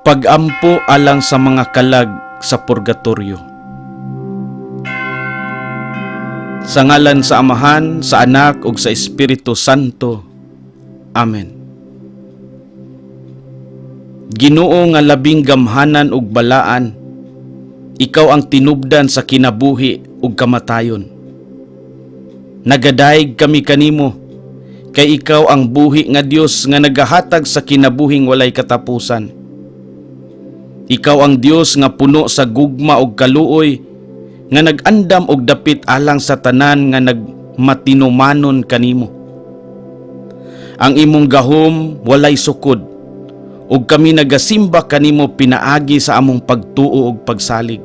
Pag-ampo alang sa mga kalag sa purgatoryo. Sa ngalan sa Amahan, sa Anak, ug sa Espiritu Santo. Amen. Ginoo nga labing gamhanan ug balaan, ikaw ang tinubdan sa kinabuhi ug kamatayon. Nagadayeg kami kanimo, kay ikaw ang buhi nga Dios nga nagahatag sa kinabuhing walay katapusan. Ikaw ang Dios nga puno sa gugma ug kaluoy, nga nag-andam og dapit alang sa tanan nga nagmatinumanon kanimo. Ang imong gahom walay sukod, ug kami nagasimba kanimo pinaagi sa among pagtuo ug pagsalig.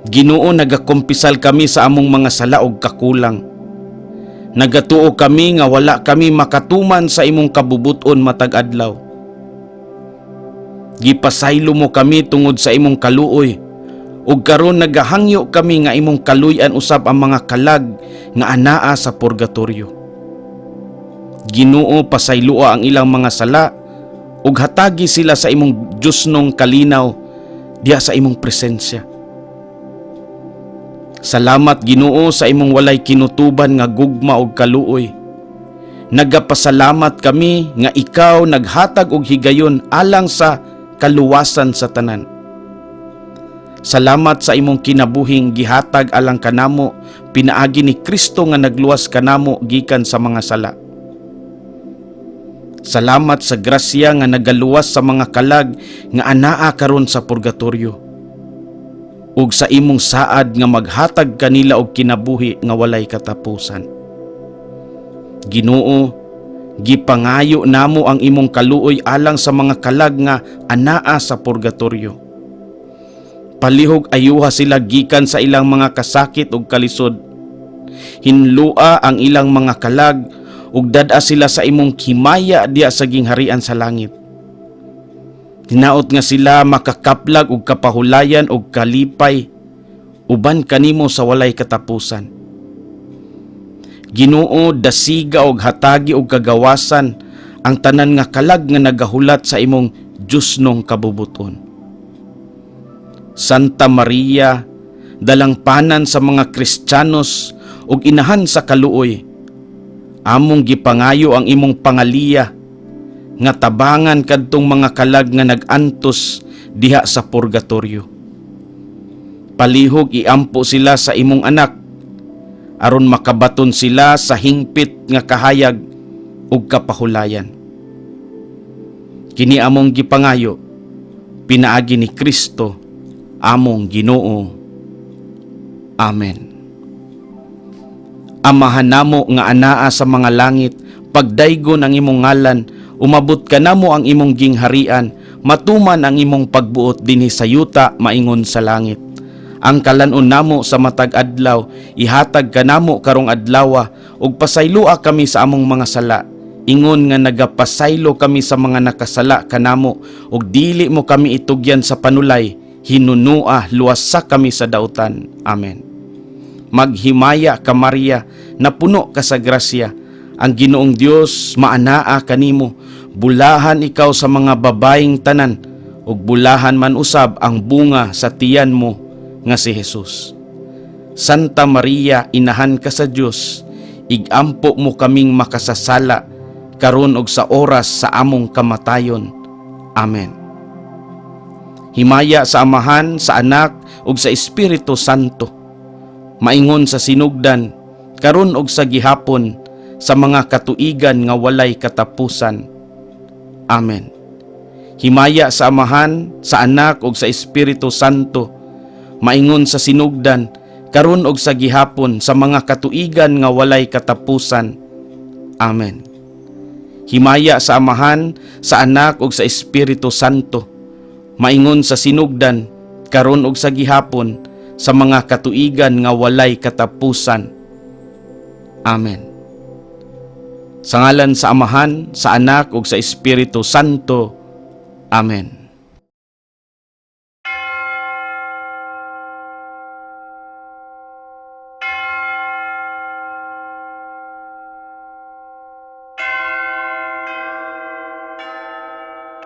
Ginoo, nagakumpisal kami sa among mga sala ug kakulang. Nagatuo kami nga wala kami makatuman sa imong kabubuton matag adlaw. Gipasaylo mo kami tungod sa imong kaluoy, ug karon nagahangyo kami nga imong kaluy-an usab ang mga kalag nga anaa sa purgatoryo. Ginoo, pasayloa ang ilang mga sala ug hatagi sila sa imong Diosnong kalinaw diha sa imong presensya. Salamat Ginoo sa imong walay kinutuban nga gugma ug kaluoy. Nagapasalamat kami nga ikaw naghatag og higayon alang sa kaluwasan sa tanan. Salamat sa imong kinabuhing gihatag alang kanamo pinaagi ni Kristo nga nagluwas kanamo gikan sa mga sala. Salamat sa grasya nga nagaluwas sa mga kalag nga anaa karon sa purgatoryo, ug sa imong saad nga maghatag kanila og kinabuhi nga walay katapusan. Ginoo, gipangayo namo ang imong kaluoy alang sa mga kalag nga anaa sa purgatoryo. Palihog ayuha sila gikan sa ilang mga kasakit ug kalisod. Hinlua ang ilang mga kalag ug dad-a sila sa imong himaya diya sa gingharian sa langit. Hinaot nga sila makakaplag og kapahulayan ug kalipay uban kanimo sa walay katapusan. Ginoo, dasiga og hatagi og kagawasan ang tanan nga kalag nga nagahulat sa imong Diosnong kabubuton. Santa Maria, dalangpanan sa mga Kristiyanos ug inahan sa kaluoy, among gipangayo ang imong pangaliya nga tabangan kadtong mga kalag nga nag-antos diha sa purgatoryo. Palihog iampo sila sa imong anak aron makabaton sila sa hingpit nga kahayag ug kapahulayan. Kini among gipangayo pinaagi ni Kristo among Ginoo. Amen. Amahan namo nga anaa sa mga langit, pagdaygon ang imong ngalan, umabot ka namo ang imong gingharian, matuman ang imong pagbuot dinhi sa yuta maingon sa langit. Ang kalanon namo sa matag adlaw, ihatag kanamo karong adlawa, ug pasaylua kami sa among mga sala. Ingon nga nagapasaylo kami sa mga nakasala kanamo, ug dili mo kami itugyan sa panulay, hinunua luwasa kami sa dautan. Amen. Maghimaya ka Maria, na puno ka sa grasya, ang Ginoong Dios maanaa kanimo, bulahan ikaw sa mga babaeng tanan, ug bulahan man usab ang bunga sa tiyan mo nga si Jesus. Santa Maria, inahan ka sa Dios, igampo mo kaming makasasala karon og sa oras sa among kamatayon. Amen. Himaya sa Amahan, sa Anak, ug sa Espiritu Santo, maingon sa sinugdan, karon og sa gihapon, sa mga katuigan nga walay katapusan. Amen. Himaya sa Amahan, sa Anak, ug sa Espiritu Santo, maingon sa sinugdan, karon og sa gihapon, sa mga katuigan nga walay katapusan. Amen. Himaya sa Amahan, sa Anak, ug sa Espiritu Santo, maingon sa sinugdan, karon og sa gihapon, sa mga katuigan nga walay katapusan. Amen. Sa ngalan sa Amahan, sa Anak, ug sa Espiritu Santo. Amen.